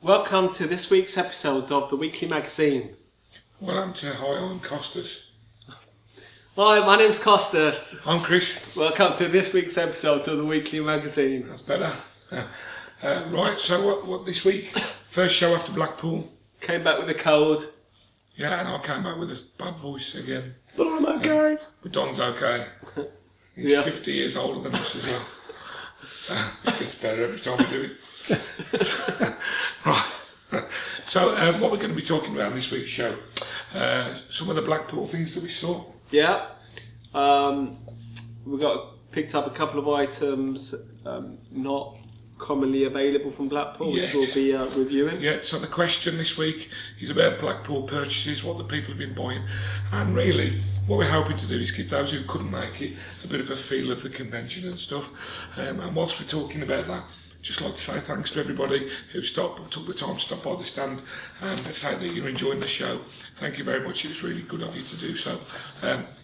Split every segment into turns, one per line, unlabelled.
Welcome to this week's episode of the Weekly Magazine.
Welcome to Hi, I'm Costas.
Hi, my name's Costas.
I'm Chris.
Welcome to this week's episode of the Weekly Magazine.
That's better. Right, so what this week? First show after Blackpool.
Came back with a cold.
Yeah, and I came back with a bad voice again.
But I'm okay.
But Don's okay. He's 50 years older than us as well. It gets better every time we do it. Right. So what we're going to be talking about in this week's show, some of the Blackpool things that we saw.
Yeah. We picked up a couple of items not commonly available from Blackpool, which we'll be reviewing.
Yeah, so the question this week is about Blackpool purchases, what the people have been buying, and really what we're hoping to do is give those who couldn't make it a bit of a feel of the convention and stuff. And whilst we're talking about that, just like to say thanks to everybody who took the time to stop by the stand and say that you're enjoying the show. Thank you very much. It was really good of you to do so.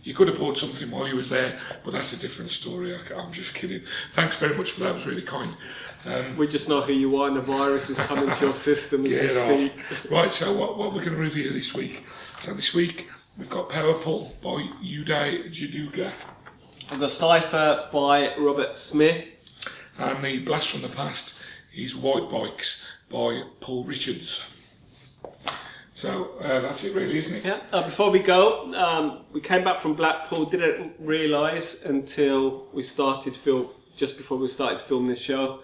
You could have bought something while you was there, but that's a different story. I'm just kidding. Thanks very much for that. It was really kind.
We just know who you are and the virus is coming to your system as we speak.
Right, so what we're going to review this week. So this week we've got Power Pull by Uday Jaduga.
I've got Psypher by Robert Smith.
And the Blast from the Past is White Bikes by Paul Richards. So that's it really, isn't it?
Yeah. Before we go, we came back from Blackpool, didn't realise until just before we started filming this show,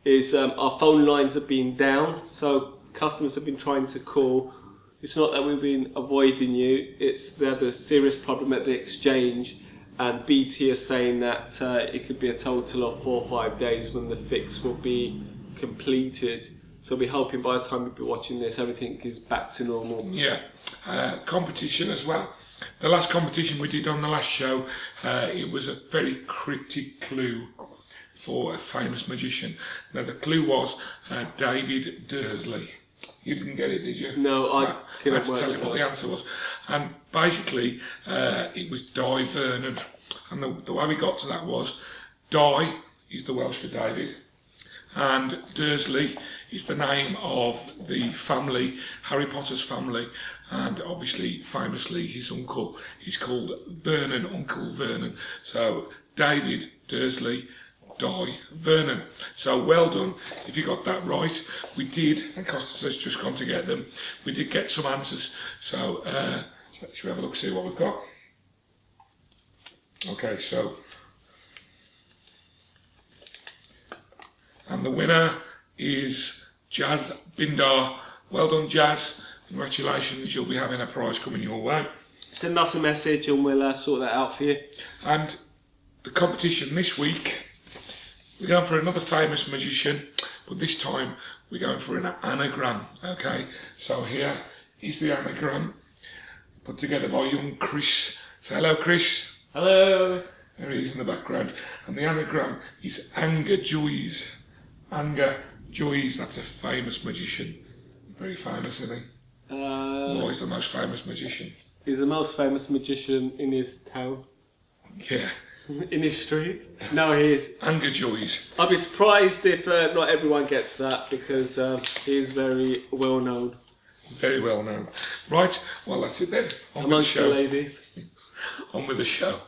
is our phone lines have been down. So customers have been trying to call. It's not that we've been avoiding you, it's they had a serious problem at the exchange. And BT is saying that it could be a total of 4 or 5 days when the fix will be completed. So we're hoping by the time we'll be watching this, everything is back to normal.
Yeah, competition as well. The last competition we did on the last show, it was a very cryptic clue for a famous magician. Now the clue was David Dursley. You didn't get it, did you?
No, I couldn't
tell you what the answer was. And basically, it was Di Vernon. And the way we got to that was, Di is the Welsh for David, and Dursley is the name of the family, Harry Potter's family, and obviously, famously, his uncle is called Vernon, Uncle Vernon. So, David Dursley, Di Vernon. So well done if you got that right. We did, and Costas has just gone to get them. We did get some answers. So should we have a look, see what we've got? Okay, so and the winner is Jazz Bindar. Well done, Jazz. Congratulations, you'll be having a prize coming your way.
Send us a message and we'll sort that out for you.
And the competition this week, we're going for another famous magician, but this time we're going for an anagram. Okay, so here is the anagram put together by young Chris. Say hello, Chris.
Hello.
There he is in the background. And the anagram is Anger Joys. Anger Joys, that's a famous magician. Very famous, isn't he? He's the most famous magician.
He's the most famous magician in his town.
Yeah.
In his street? No, he is.
Anger Joys.
I'd be surprised if not everyone gets that because he is very well known.
Very well known. Right, well that's it then. On
amongst
with the show.
The ladies.
On with the show.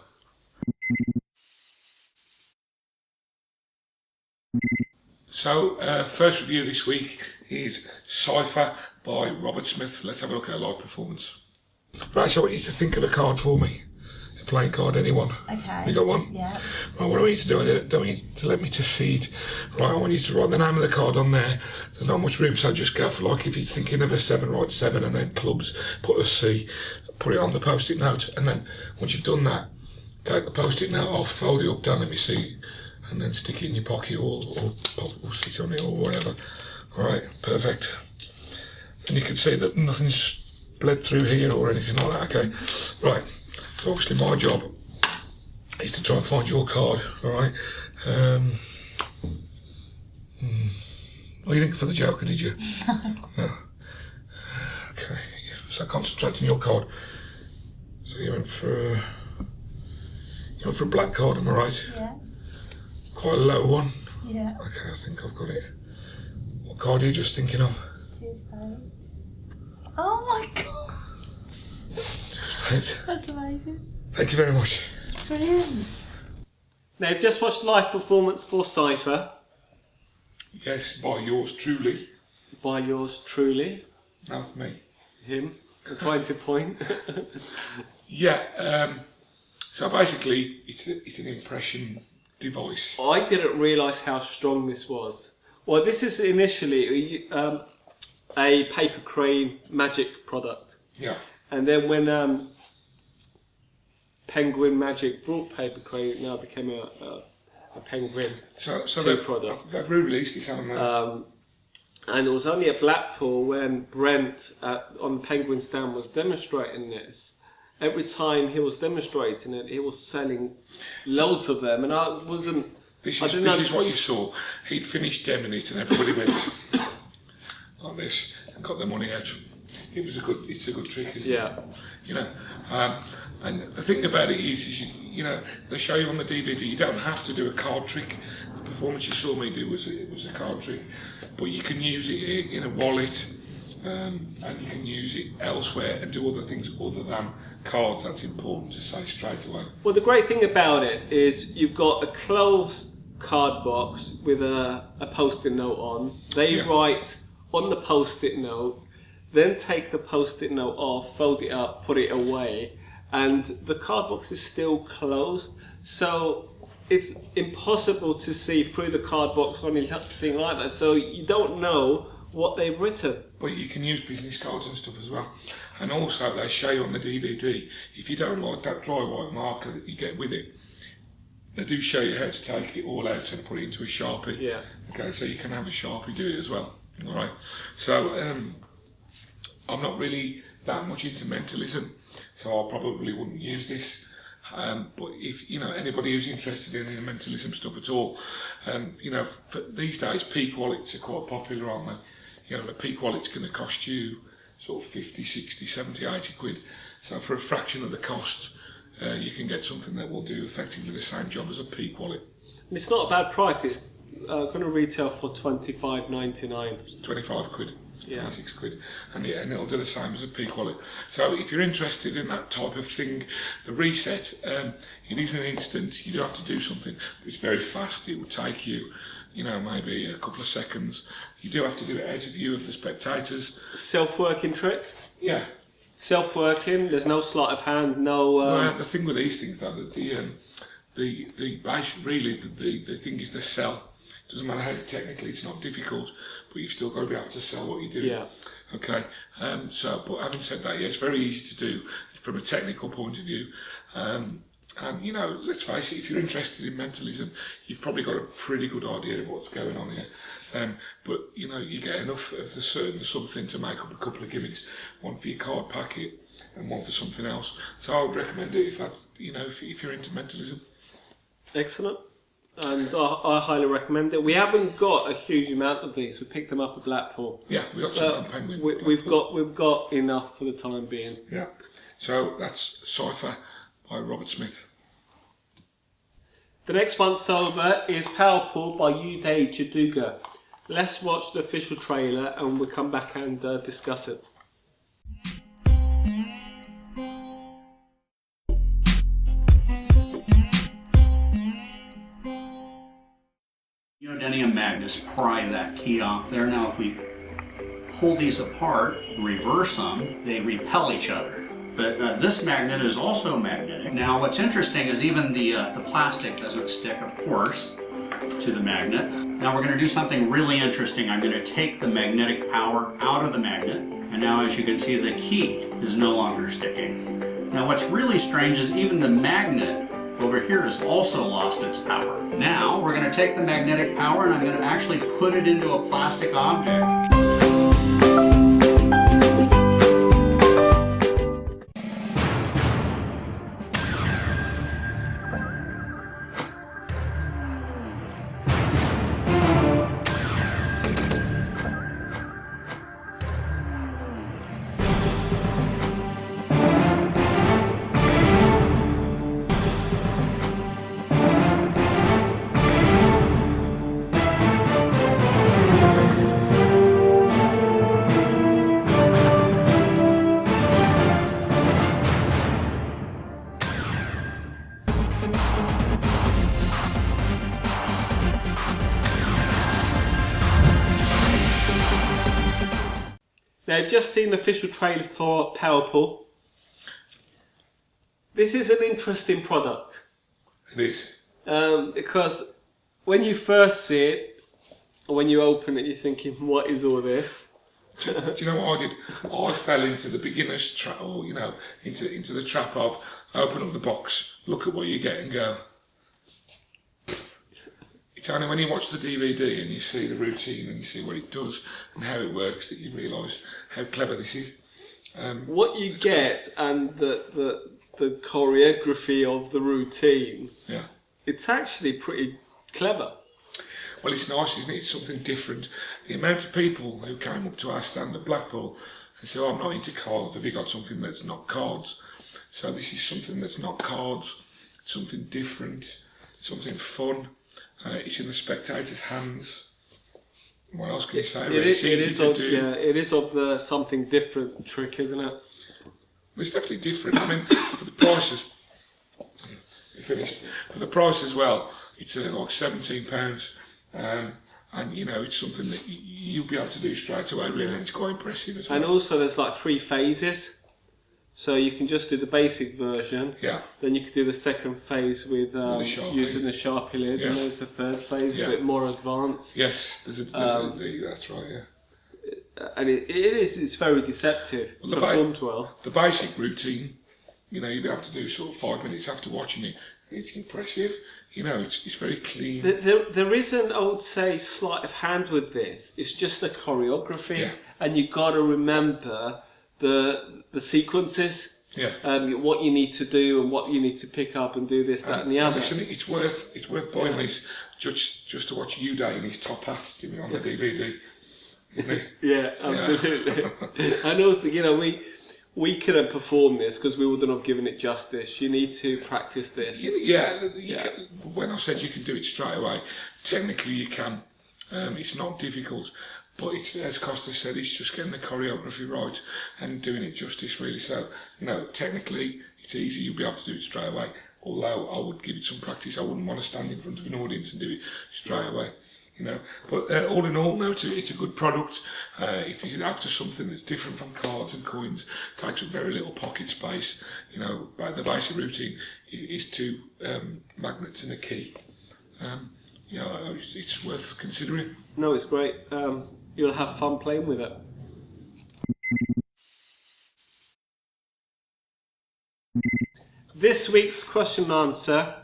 So, first review this week is Psypher by Robert Smith. Let's have a look at a live performance. Right, so I want you to think of a card for me. Playing card, anyone?
Okay.
You got one?
Yeah.
Right, what I want you to do, I don't want you to let me to seed. Right, I want you to write the name of the card on there. There's not much room, so just go for, like, if you're thinking of a 7, write 7, and then clubs, put a C, put it on the post-it note, and then once you've done that, take the post-it note off, fold it up, don't let me see, and then stick it in your pocket or sit on it or whatever. Alright, perfect. And you can see that nothing's bled through here or anything like that, okay? Right. So obviously my job is to try and find your card, alright? Oh, you didn't go for the Joker, did you? No. Okay, so concentrate on your card. So you went for a black card, am I right?
Yeah.
Quite a low one.
Yeah.
Okay, I think I've got it. What card are you just thinking of?
Two spades. Oh my god!
Spades.
That's amazing.
Thank you very much.
Brilliant.
Now, you've just watched live performance for Psypher
Yes, by yours truly.
by yours truly,
That's me.
him. I'm trying to point.
Yeah, so basically it's an impression device.
I didn't realise how strong this was. Well, this is initially a paper crane magic product.
Yeah.
And then when Penguin Magic brought paper crane, it now became a Penguin
So
product.
they've re-released this, haven't they?
And it was only at Blackpool when Brent on the Penguin stand was demonstrating this. Every time he was demonstrating it, he was selling loads of them, and I wasn't.
This
I
is
didn't
this
know-
is what you saw. He'd finished demming it, and everybody went like this and got their money out. It's a good trick, isn't
Yeah.
it? You know, and the thing about it is you know, they show you on the DVD. You don't have to do a card trick. The performance you saw me do was a card trick, but you can use it in a wallet, and you can use it elsewhere and do other things other than cards. That's important to say straight away.
Well, the great thing about it is you've got a closed card box with a post-it note on. They
Yeah.
write on the post-it note, then take the post-it note off, fold it up, put it away, and the card box is still closed. So it's impossible to see through the card box or anything like that. So you don't know what they've written.
But you can use business cards and stuff as well. And also they show you on the DVD, if you don't like that dry white marker that you get with it, they do show you how to take it all out and put it into a Sharpie.
Yeah.
Okay, so you can have a Sharpie do it as well. All right. So I'm not really that much into mentalism, so I probably wouldn't use this. But if you know anybody who's interested in the mentalism stuff at all, you know, these days peak wallets are quite popular, aren't they? You know, the peak wallet's going to cost you sort of 50, 60, 70, 80 quid. So for a fraction of the cost, you can get something that will do effectively the same job as a peak wallet.
And it's not a bad price. It's going to retail for $25.99.
25 quid.
Yeah.
26 quid, and it'll do the same as a peak wallet. So if you're interested in that type of thing, the reset, it is an instant. You do have to do something, but it's very fast. It will take you, you know, maybe a couple of seconds. You do have to do it out of view of the spectators.
Self-working trick.
Yeah.
Self-working. There's no sleight of hand. No.
Well, the thing with these things, though, that the basic, really, the thing is the sell. It doesn't matter how technically it's not difficult, but you've still got to be able to sell what you do.
Yeah.
Okay. So, but having said that, yeah, it's very easy to do from a technical point of view. And you know, let's face it, if you're interested in mentalism, you've probably got a pretty good idea of what's going on here. But you know, you get enough of the certain something to make up a couple of gimmicks, one for your card packet and one for something else. So I would recommend it if that's, you know, if you're into mentalism.
Excellent. And I highly recommend it. We haven't got a huge amount of these. We picked them up at Blackpool.
Yeah, we got some from Penguin.
We've got enough for the time being.
Yeah. So that's Psypher by Robert Smith.
The next once over is Powerpool by Uday Jaduga. Let's watch the official trailer and we'll come back and discuss it.
Neodymium magnets pry that key off there. Now if we hold these apart, reverse them, they repel each other. But this magnet is also magnetic. Now what's interesting is even the plastic doesn't stick, of course, to the magnet. Now we're going to do something really interesting. I'm going to take the magnetic power out of the magnet, and now as you can see the key is no longer sticking. Now what's really strange is even the magnet over here has also lost its power. Now we're going to take the magnetic power and I'm going to actually put it into a plastic object.
They've just seen the official trailer for Powerpool. This is an interesting product.
It is.
Because when you first see it, or when you open it, you're thinking, what is all this?
Do you know what I did? I fell into the beginner's trap, or into the trap of open up the box, look at what you get, and go. It's only when you watch the DVD and you see the routine and you see what it does and how it works that you realise how clever this is.
What you get and the choreography of the routine,
Yeah.
it's actually pretty clever.
Well, it's nice, isn't it? It's something different. The amount of people who came up to our stand at Blackpool and said, I'm not into cards, have you got something that's not cards? So this is something that's not cards, something different, something fun. It's in the spectator's hands. What else can you say?
It is of the something different trick, isn't it?
It's definitely different. I mean, for the prices, finished. For the price as well, it's like £17. And it's something that you'll be able to do straight away, really. And it's quite impressive as well.
And also, there's like 3 phases. So you can just do the basic version.
Yeah.
Then you can do the second phase with using the Sharpie lid.
Yeah.
And there's the third phase,
Yeah.
a bit more advanced.
Yes, there's that's right, yeah.
And it's very deceptive.
Well,
performed well.
The basic routine, you'll be able to do sort of 5 minutes after watching it. It's impressive. It's very clean.
There isn't, I would say, sleight of hand with this. It's just the choreography.
Yeah.
And you got to remember the sequences.
Yeah.
What you need to do and what you need to pick up and do this, that, and the other.
Listen, it's worth buying this just to watch Uday in his top hat on the DVD, isn't it?
Yeah, absolutely. And also, we couldn't perform this because we wouldn't have given it justice. You need to practice this.
When I said you can do it straight away, technically you can. It's not difficult. But it's, as Costas said, it's just getting the choreography right and doing it justice, really. So, technically it's easy. You'll be able to do it straight away. Although I would give it some practice. I wouldn't want to stand in front of an audience and do it straight away. But all in all, no, it's a good product. If you're after something that's different from cards and coins, takes up very little pocket space. The basic routine is 2 magnets and a key. It's worth considering.
No, it's great. You'll have fun playing with it. This week's question and answer,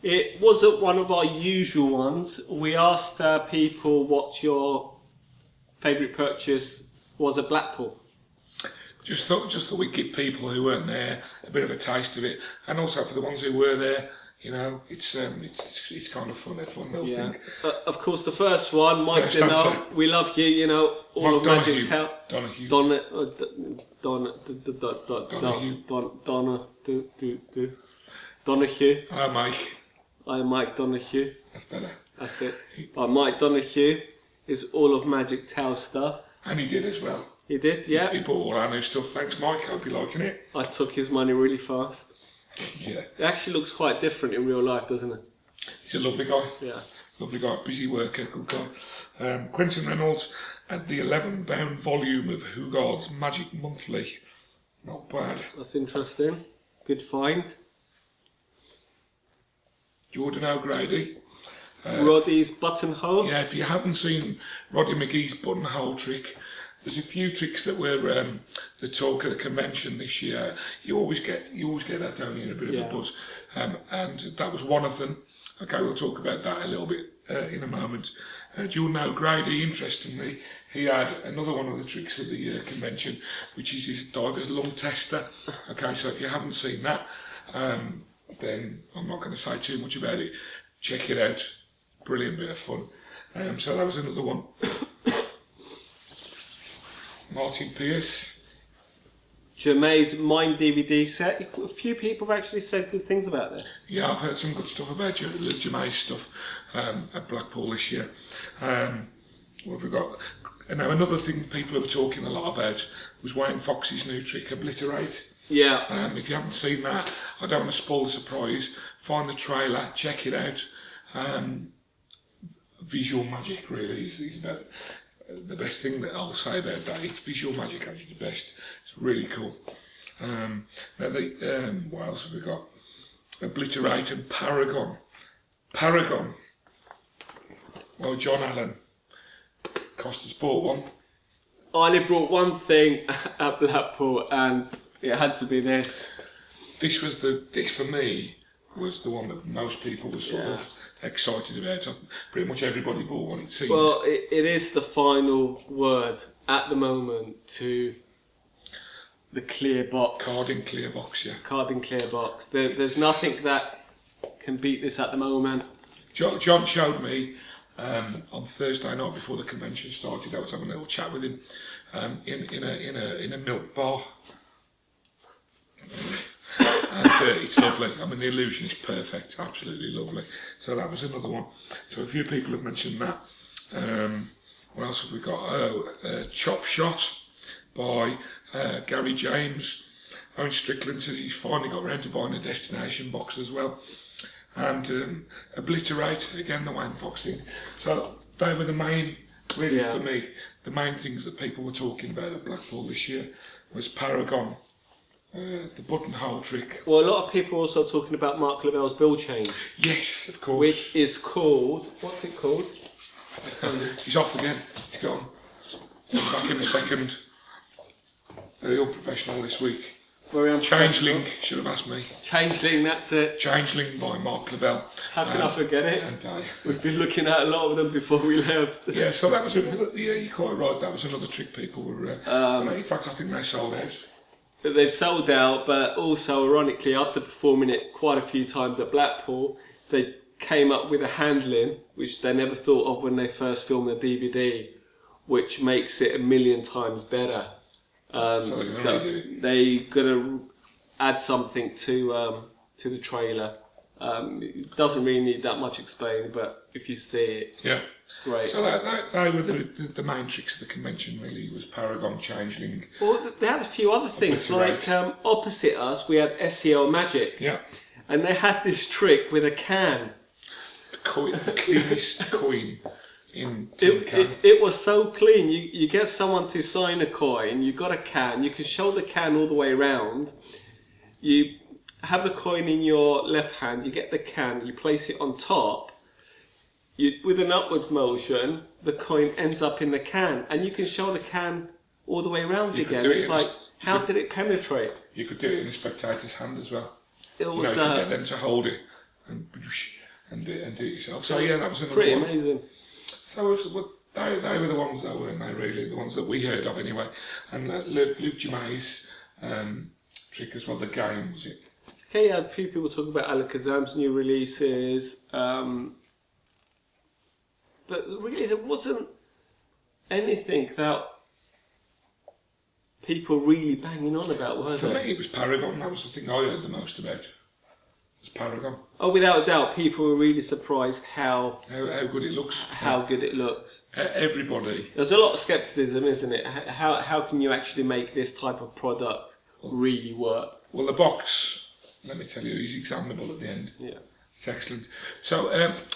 it wasn't one of our usual ones. We asked people what your favourite purchase was at Blackpool.
Just thought we'd give people who weren't there a bit of a taste of it, and also for the ones who were there. It's kind of fun. A fun little thing.
Of course, the first one, Mike
First
Dino,
answer.
we love you. All of MagicTao.
Donahue.
Donahue.
Hi, Mike.
I'm Mike Donahue.
That's better.
That's it. Mike Donahue is all of MagicTao stuff.
And he did as well.
He did, yeah.
He bought all our new stuff. Thanks, Mike. Hope you're liking it.
I took his money really fast.
Yeah.
It actually looks quite different in real life, doesn't it?
He's a lovely guy.
Yeah.
Lovely guy. Busy worker. Good guy. Quentin Reynolds had the 11-bound volume of Hugard's Magic Monthly. Not bad.
That's interesting. Good find.
Jordan O'Grady.
Roddy's buttonhole.
Yeah, if you haven't seen Roddy McGee's buttonhole trick, there's a few tricks that were the talk at the convention this year. You always get that, don't you, in a bit of a buzz. And that was one of them. Okay, we'll talk about that a little bit in a moment. Jordan O'Grady, interestingly, he had another one of the tricks of the convention, which is his diver's lung tester. Okay, so if you haven't seen that, then I'm not going to say too much about it. Check it out. Brilliant bit of fun. So that was another one. Martin Pierce.
Jermaine's Mind DVD set. A few people have actually said good things about this.
Yeah, I've heard some good stuff about Jermaine's stuff at Blackpool this year. What have we got? Now, another thing people were talking a lot about was Wayne Fox's new trick, Obliterate.
Yeah.
If you haven't seen that, I don't want to spoil the surprise. Find the trailer, check it out. Visual magic, really. He's about the best thing that I'll say about that, it's visual magic at its best. It's really cool. What else have we got? Obliterate and Paragon. Paragon. Well, John Allen. Costas bought one.
I only brought one thing at Blackpool, and it had to be this.
This for me was the one that most people were sort of excited about. Pretty much everybody bought one, it seemed.
Well, it is the final word at the moment to the clear box.
Card in clear box, yeah.
Card in clear box. There's nothing that can beat this at the moment.
John showed me on Thursday night before the convention started. I was having a little chat with him in a milk bar. And it's lovely. I mean, the illusion is perfect, absolutely lovely. So that was another one. So a few people have mentioned that. What else have we got? Chop Shot by Gary James. Owen Strickland says he's finally got round to buying a destination box as well. And Obliterate, again, the Wayne Fox thing. So they were the main, really for me, the main things that people were talking about at Blackpool this year was Paragon. The buttonhole trick.
Well, a lot of people are also talking about Mark Lavell's bill change.
Yes, of course.
Which is called... What's it called?
He's off again. He's gone. He's back in a second. Very unprofessional this week. Changeling, should have asked me.
Changeling, that's it.
Changeling by Mark Lavell.
How can I forget it?
And,
we've been looking at a lot of them before we left.
Yeah, so that was another, you're quite right, that was another trick people were... in fact, I think they sold out.
They've sold out, but also, ironically, after performing it quite a few times at Blackpool, they came up with a handling, which they never thought of when they first filmed the DVD, which makes it 1,000,000 times better. So they gonna add something to the trailer. It doesn't really need that much explaining, but if you see it, it's great.
So they were the main tricks of the convention, really, was Paragon, Changeling.
Well, they had a few other things, like opposite us we had SEL Magic.
Yeah.
And they had this trick with a can.
The cleanest coin in
it was so clean. You get someone to sign a coin, you've got a can, you can show the can all the way around. You have the coin in your left hand, you get the can, you place it on top. With an upwards motion, the coin ends up in the can, and you can show the can all the way around again. It's like, how did it penetrate?
You could do it in a spectator's hand as well.
It was
you could get them to hold it and do it yourself. So yeah, that was another
pretty
one.
Amazing.
So they were the ones that weren't they really, the ones that we heard of anyway. And Luke Germais' trick as well, the game, was it?
Okay, yeah, a few people talking about Alakazam's new releases, but really there wasn't anything that people really banging on about, were
For
there?
me, it was Paragon. That was the thing I heard the most about. It was Paragon.
Oh, without a doubt, people were really surprised how
good it looks.
How good it looks.
Everybody.
There's a lot of scepticism, isn't it? How can you actually make this type of product really work?
Well, the box, let me tell you, is examinable at the end.
Yeah.
It's excellent. So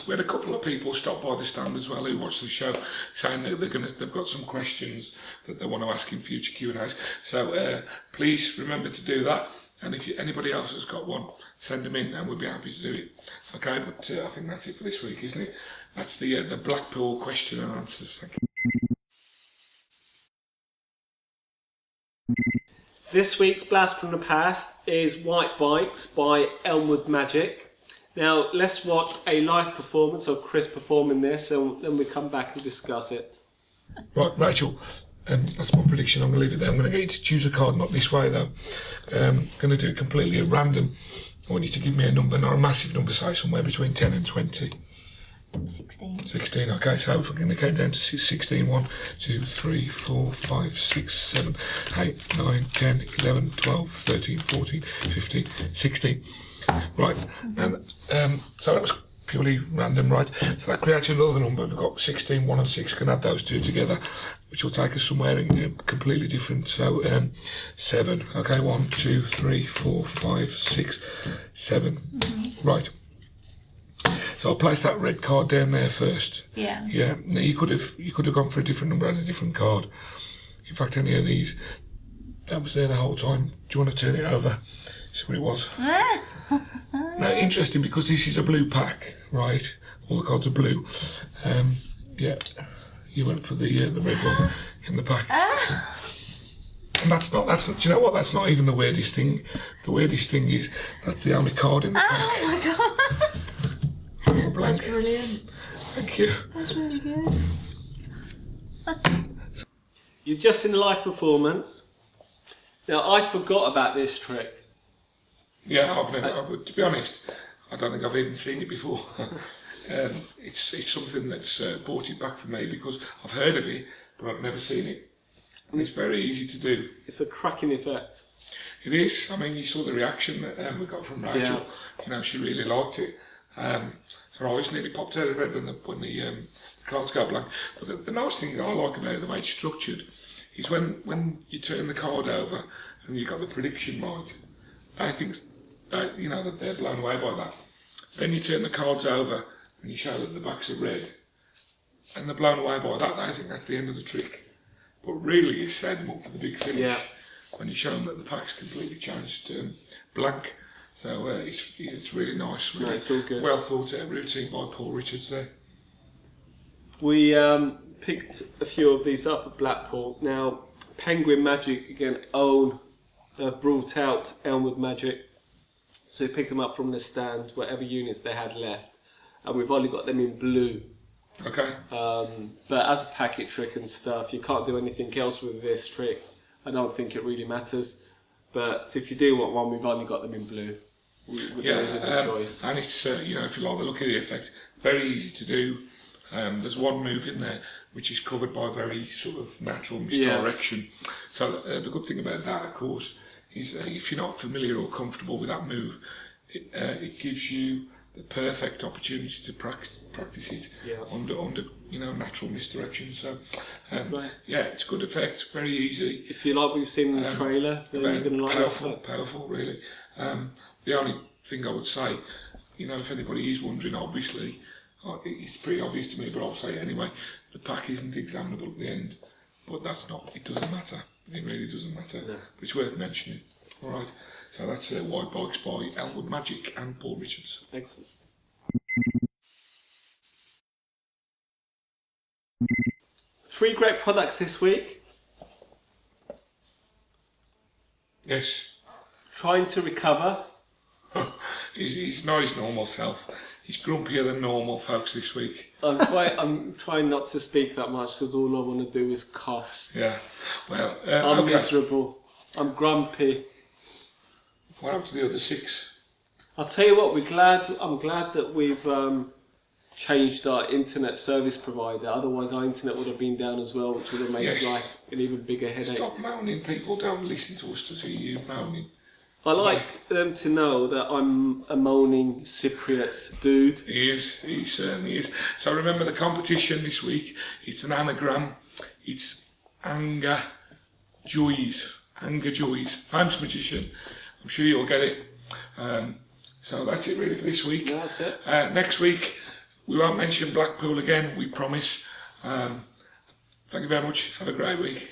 we had a couple of people stop by the stand as well who watched the show, saying that they've got some questions that they want to ask in future Q&As. So please remember to do that. And if anybody else has got one, send them in, and we'll be happy to do it. Okay, but I think that's it for this week, isn't it? That's the Blackpool question and answers. Thank you.
This week's Blast from the Past is White Bikes by Elmwood Magic. Now, let's watch a live performance of Chris performing this, and then we come back and discuss it.
Right, Rachel, that's my prediction. I'm going to leave it there. I'm going to get you to choose a card, not this way though. I'm going to do it completely at random. I want you to give me a number, not a massive number, say somewhere between 10 and 20.
16.
16, okay, so if we're going to go down to 16, 1, 2, 3, 4, 5, 6, 7, 8, 9, 10, 11, 12, 13, 14, 15, 16. Right, and so that was purely random, right? So that creates another number. We've got 16, 1 and 6. We can add those two together, which will take us somewhere completely different. So 7, okay, 1, 2, 3, 4, 5, 6, 7. Right. So I placed that red card down there first.
Yeah.
Yeah. Now you could have gone for a different number and a different card. In fact, any of these, that was there the whole time. Do you want to turn it over? See what it was. Now, interesting because this is a blue pack, right? All the cards are blue. Yeah, you went for the red one in the pack. And that's not. Do you know what? That's not even the weirdest thing. The weirdest thing is that's the only card in the pack.
Oh my god!
Blank.
That's brilliant.
Thank you.
That's really good.
You've just seen a live performance. Now, I forgot about this trick.
Yeah, to be honest, I don't think I've even seen it before. It's something that's brought it back for me because I've heard of it, but I've never seen it. And it's very easy to do.
It's a cracking effect.
It is. I mean, you saw the reaction that we got from Rachel.
Yeah.
You know, she really liked it. Her eyes nearly popped out of red when the cards go blank. But the nice thing I like about it, the way it's structured, is when you turn the card over and you've got the prediction right, I think that they're blown away by that. Then you turn the cards over and you show that the backs are red, and they're blown away by that. I think that's the end of the trick. But really, you set them up for the big finish when you show them that the pack's completely changed blank. So it's really nice. Really
it's all good.
Well thought out routine by Paul Richards there.
We picked a few of these up at Blackpool. Now, Penguin Magic again brought out Elmwood Magic. So we picked them up from the stand, whatever units they had left, and we've only got them in blue.
Okay.
But as a packet trick and stuff, you can't do anything else with this trick. I don't think it really matters. But if you do want one, we've only got them in blue. There isn't a choice.
And it's if you like the look of the effect, very easy to do. There's one move in there which is covered by very sort of natural misdirection. So the good thing about that, of course, is if you're not familiar or comfortable with that move, it gives you the perfect opportunity to practice it under natural misdirection. So it's a good effect, very easy.
If you like what you've seen in the trailer, then you're going to like this.
Powerful, really. The only thing I would say, if anybody is wondering, obviously, it's pretty obvious to me, but I'll say it anyway, the pack isn't examinable at the end, but it doesn't matter. It really doesn't matter. No. But it's worth mentioning. All right. So that's White Bikes by Elmwood Magic and Paul Richards.
Excellent. Three great products this week.
Yes.
Trying to recover.
He's not his normal self. He's grumpier than normal, folks, this week.
I'm trying not to speak that much because all I want to do is cough.
Yeah. Well,
I'm miserable. I'm grumpy.
What happened to the other 6?
I'll tell you what. I'm glad that we've changed our internet service provider. Otherwise, our internet would have been down as well, which would have made life an even bigger headache.
Stop moaning, people. Don't listen to us to see you moaning.
I like them to know that I'm a moaning Cypriot dude.
He is. He certainly is. So remember the competition this week. It's an anagram. It's Anger Joys. Anger Joys. Famous magician. I'm sure you'll get it. So that's it really for this week.
Yeah, that's it.
Next week we won't mention Blackpool again, we promise. Thank you very much. Have a great week.